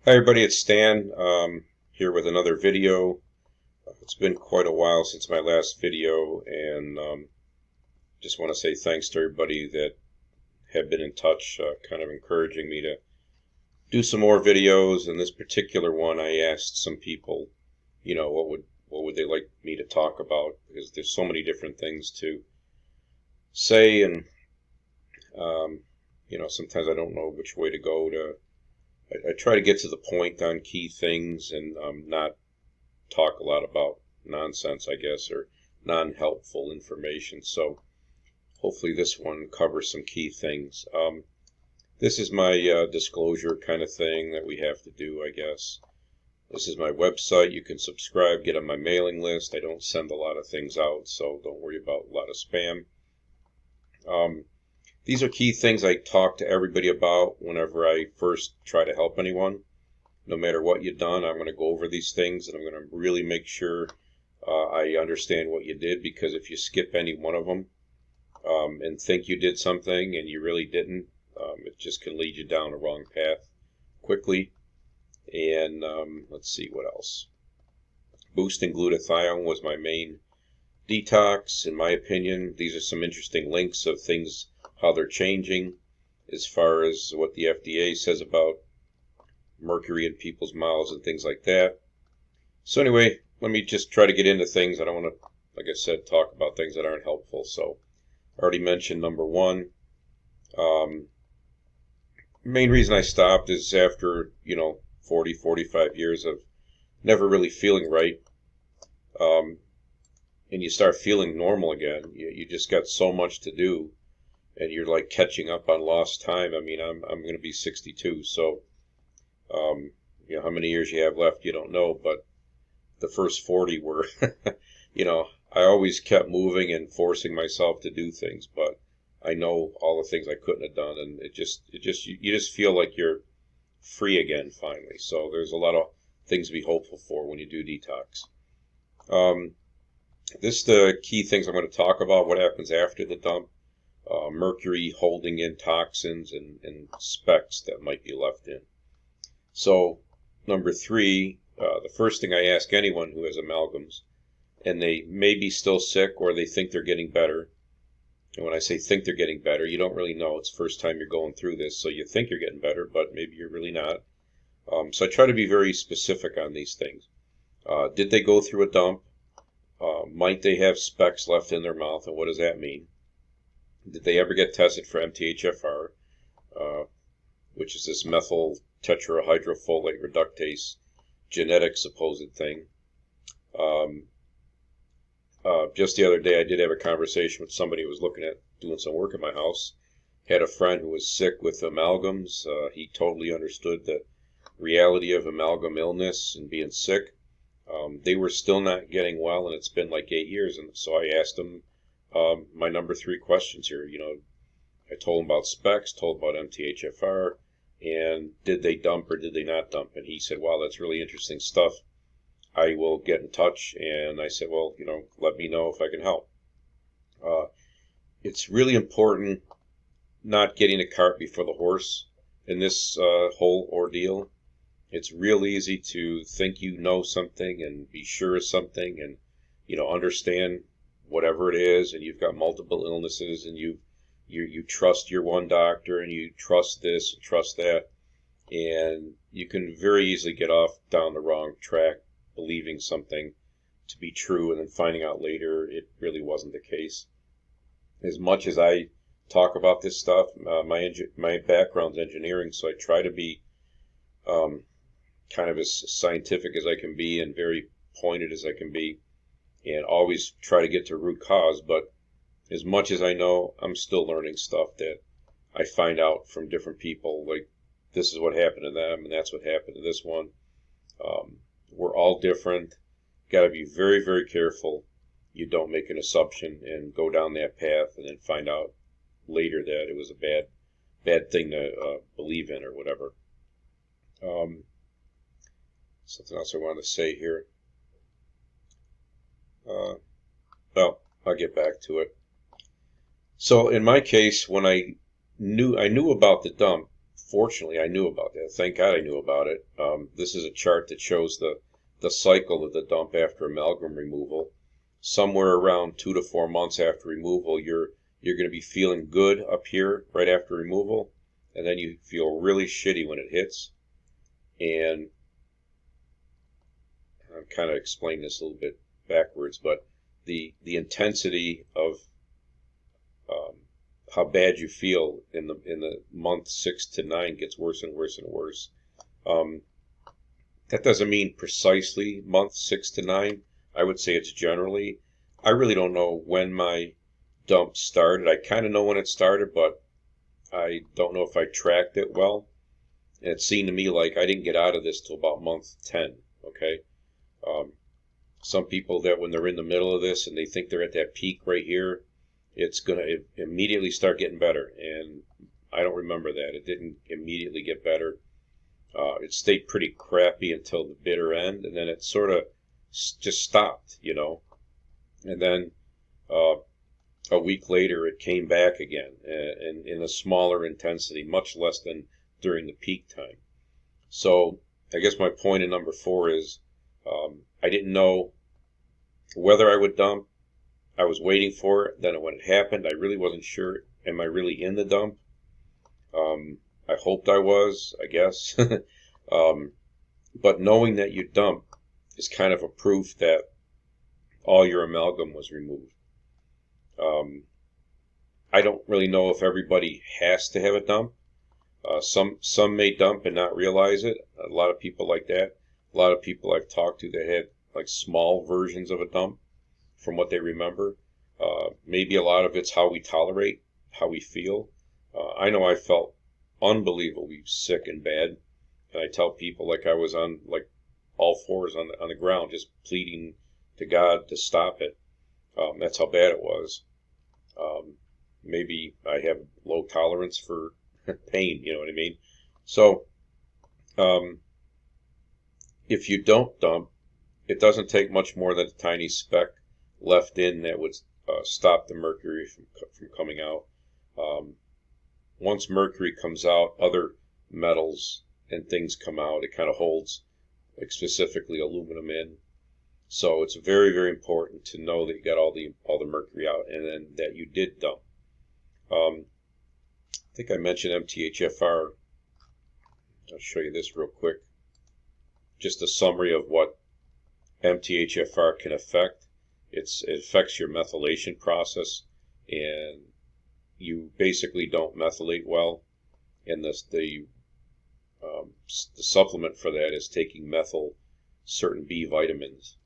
Hi everybody, it's Stan here with another video. It's been quite a while since my last video, and just want to say thanks to everybody that have been in touch, kind of encouraging me to do some more videos. And this particular one, I asked some people, what would they like me to talk about, because there's so many different things to say, and sometimes I don't know which way to go to. I try to get to the point on key things and not talk a lot about nonsense, I guess, or non-helpful information. So hopefully this one covers some key things. This is my disclosure kind of thing that we have to do, I guess. This is my website. You can subscribe, get on my mailing list. I don't send a lot of things out, so don't worry about a lot of spam. These are key things I talk to everybody about whenever I first try to help anyone. No matter what you've done, I'm going to go over these things, and I'm going to really make sure I understand what you did, because if you skip any one of them and think you did something and you really didn't, it just can lead you down a wrong path quickly. And let's see what else. Boosting glutathione was my main detox, in my opinion. These are some interesting links of things, how they're changing as far as what the FDA says about mercury in people's mouths and things like that. So anyway, let me just try to get into things. I don't want to, like I said, talk about things that aren't helpful. So I already mentioned number one. Main reason I stopped is after 40, 45 years of never really feeling right, and you start feeling normal again. You just got so much to do, and you're like catching up on lost time. I mean, I'm going to be 62, so how many years you have left, you don't know, but the first 40 were, I always kept moving and forcing myself to do things, but I know all the things I couldn't have done, and you just feel like you're free again finally. So there's a lot of things to be hopeful for when you do detox. This the key things I'm going to talk about, what happens after the dump, mercury holding in toxins and specks that might be left in. So number three, the first thing I ask anyone who has amalgams, and they may be still sick or they think they're getting better. And when I say think they're getting better, you don't really know. It's the first time you're going through this, so you think you're getting better, but maybe you're really not. So I try to be very specific on these things. Did they go through a dump? Might they have specks left in their mouth, and what does that mean? Did they ever get tested for MTHFR, which is this methyl tetrahydrofolate reductase genetic supposed thing? Just the other day, I did have a conversation with somebody who was looking at doing some work in my house. Had a friend who was sick with amalgams. He totally understood the reality of amalgam illness and being sick. They were still not getting well, and it's been like 8 years. And so I asked him my number three questions here. I told him about Specks, told him about MTHFR, and did they dump or did they not dump? And he said, wow, that's really interesting stuff. I will get in touch. And I said, well, let me know if I can help. It's really important not getting the cart before the horse in this whole ordeal. It's real easy to think you know something and be sure of something and, understand whatever it is, and you've got multiple illnesses, and you trust your one doctor, and you trust this and trust that, and you can very easily get off down the wrong track, believing something to be true, and then finding out later it really wasn't the case. As much as I talk about this stuff, my background's engineering, so I try to be kind of as scientific as I can be and very pointed as I can be, and always try to get to root cause. But as much as I know, I'm still learning stuff that I find out from different people, like this is what happened to them and that's what happened to this one. We're all different. Got to be very, very careful you don't make an assumption and go down that path and then find out later that it was a bad thing to believe in or whatever. Something else I wanted to say here. Well, I'll get back to it. So in my case, when I knew about the dump fortunately, I knew about that. Thank God I knew about it. This is a chart that shows the cycle of the dump after amalgam removal. Somewhere around 2 to 4 months after removal, you're going to be feeling good up here right after removal, and then you feel really shitty when it hits. And I'm kind of explaining this a little bit backwards, but the intensity of how bad you feel in the month 6 to 9 gets worse and worse and worse. That doesn't mean precisely month 6 to 9. I would say it's generally. I really don't know when my dump started. I kind of know when it started, but I don't know if I tracked it well. And it seemed to me like I didn't get out of this till about month 10. Okay. Some people that when they're in the middle of this and they think they're at that peak right here, it's going to immediately start getting better. And I don't remember that. It didn't immediately get better. It stayed pretty crappy until the bitter end, and then it sort of just stopped, you know. And then a week later, it came back again, and in a smaller intensity, much less than during the peak time. So I guess my point in number 4 is I didn't know whether I would dump. I was waiting for it. Then when it happened, I really wasn't sure. Am I really in the dump? I hoped I was, I guess. But knowing that you dump is kind of a proof that all your amalgam was removed. I don't really know if everybody has to have a dump. Some may dump and not realize it. A lot of people like that. A lot of people I've talked to that had like small versions of a dump from what they remember. Maybe a lot of it's how we tolerate, how we feel. I know I felt unbelievably sick and bad. And I tell people like I was on like all fours on the ground, just pleading to God to stop it. That's how bad it was. Maybe I have low tolerance for pain, you know what I mean? So, if you don't dump, it doesn't take much more than a tiny speck left in that would stop the mercury from coming out. Once mercury comes out, other metals and things come out. It kind of holds, like specifically aluminum in. So it's very, very important to know that you got all the mercury out, and then that you did dump. I think I mentioned MTHFR. I'll show you this real quick. Just a summary of what MTHFR can affect. It affects your methylation process, and you basically don't methylate well. And the supplement for that is taking certain B vitamins.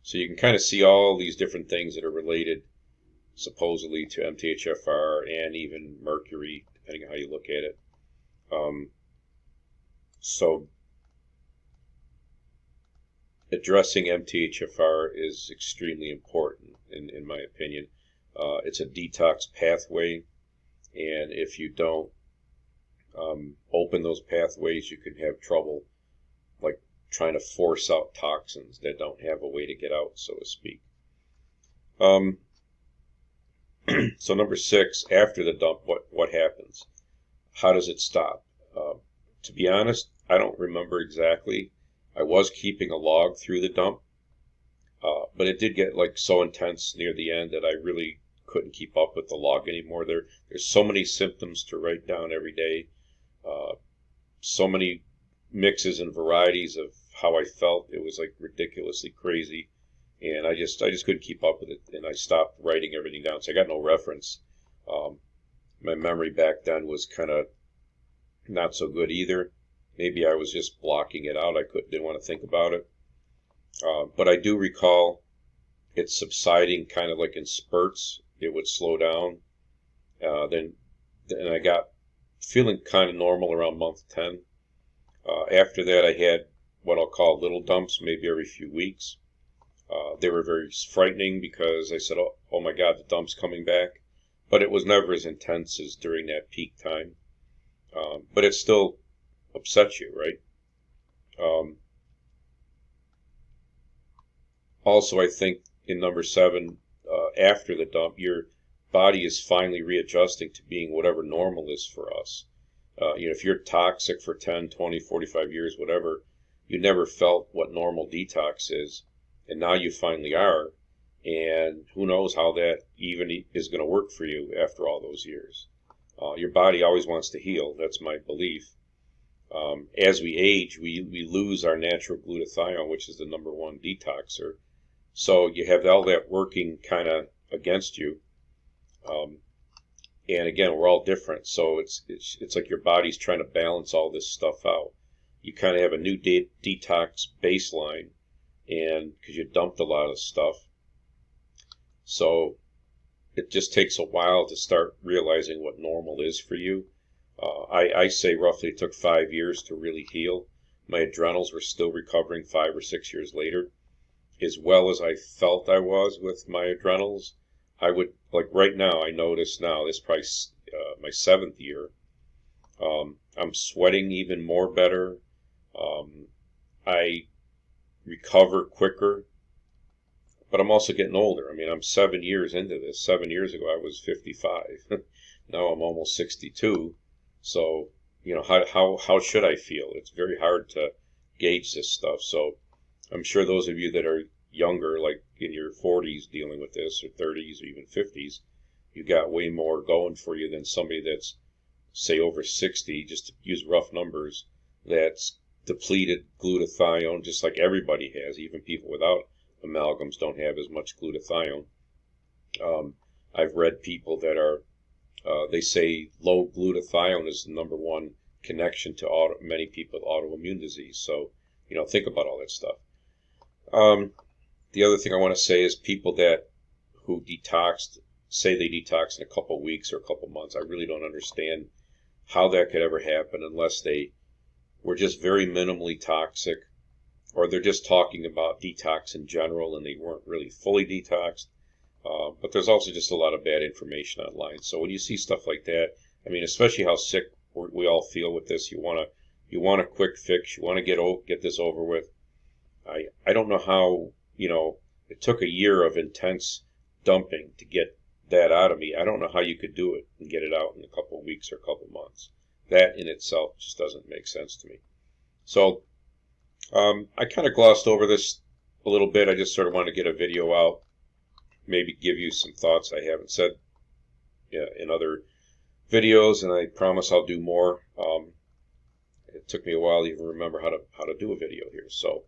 So you can kind of see all these different things that are related supposedly to MTHFR and even mercury, depending on how you look at it. So addressing MTHFR is extremely important, in my opinion. It's a detox pathway, and if you don't open those pathways, you can have trouble, like trying to force out toxins that don't have a way to get out, so to speak. So number 6, after the dump, what happens? How does it stop? To be honest, I don't remember exactly. I was keeping a log through the dump, but it did get like so intense near the end that I really couldn't keep up with the log anymore. There's so many symptoms to write down every day, so many mixes and varieties of how I felt. It was like ridiculously crazy, and I just couldn't keep up with it, and I stopped writing everything down. So I got no reference. My memory back then was kind of not so good either. Maybe I was just blocking it out. I didn't want to think about it. But I do recall it subsiding kind of like in spurts. It would slow down. Then I got feeling kind of normal around month 10. After that, I had what I'll call little dumps, maybe every few weeks. They were very frightening because I said, oh my God, the dump's coming back. But it was never as intense as during that peak time. But it still upsets you, right? Also, I think in number 7, after the dump, your body is finally readjusting to being whatever normal is for us. If you're toxic for 10, 20, 45 years, whatever, you never felt what normal detox is, and now you finally are, and who knows how that even is going to work for you after all those years. Your body always wants to heal. That's my belief. As we age, we lose our natural glutathione, which is the #1 detoxer. So you have all that working kind of against you. And again, we're all different. So it's like your body's trying to balance all this stuff out. You kind of have a new detox baseline, and because you dumped a lot of stuff. So it just takes a while to start realizing what normal is for you. I say roughly it took 5 years to really heal. My adrenals were still recovering 5 or 6 years later. As well as I felt I was with my adrenals, I would, like right now, I notice now, this is probably my 7th year, I'm sweating even more better. I recover quicker, but I'm also getting older. I mean, I'm 7 years into this. 7 years ago, I was 55. Now I'm almost 62. So, how should I feel? It's very hard to gauge this stuff. So I'm sure those of you that are younger, like in your 40s dealing with this, or 30s, or even 50s, you got way more going for you than somebody that's, say, over 60, just to use rough numbers, that's depleted glutathione, just like everybody has. Even people without amalgams don't have as much glutathione. I've read people that are, they say low glutathione is the #1 connection to many people with autoimmune disease. So, think about all that stuff. The other thing I want to say is people who detoxed, say they detox in a couple of weeks or a couple of months. I really don't understand how that could ever happen unless they were just very minimally toxic, or they're just talking about detox in general and they weren't really fully detoxed. But there's also just a lot of bad information online. So when you see stuff like that, I mean, especially how sick we all feel with this, you want a quick fix. You want to get this over with. I don't know how, it took a year of intense dumping to get that out of me. I don't know how you could do it and get it out in a couple of weeks or a couple of months. That in itself just doesn't make sense to me. So I kind of glossed over this a little bit. I just sort of want to get a video out, maybe give you some thoughts I haven't said in other videos, and I promise I'll do more. It took me a while to even remember how to do a video here. So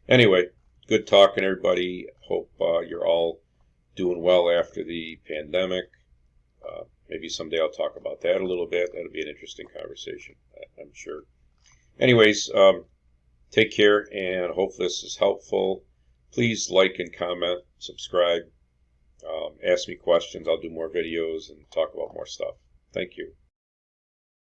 anyway, good talking, everybody. Hope you're all doing well after the pandemic. Maybe someday I'll talk about that a little bit. That'll be an interesting conversation, I'm sure. Anyways, take care, and hope this is helpful. Please like and comment, subscribe, ask me questions. I'll do more videos and talk about more stuff. Thank you.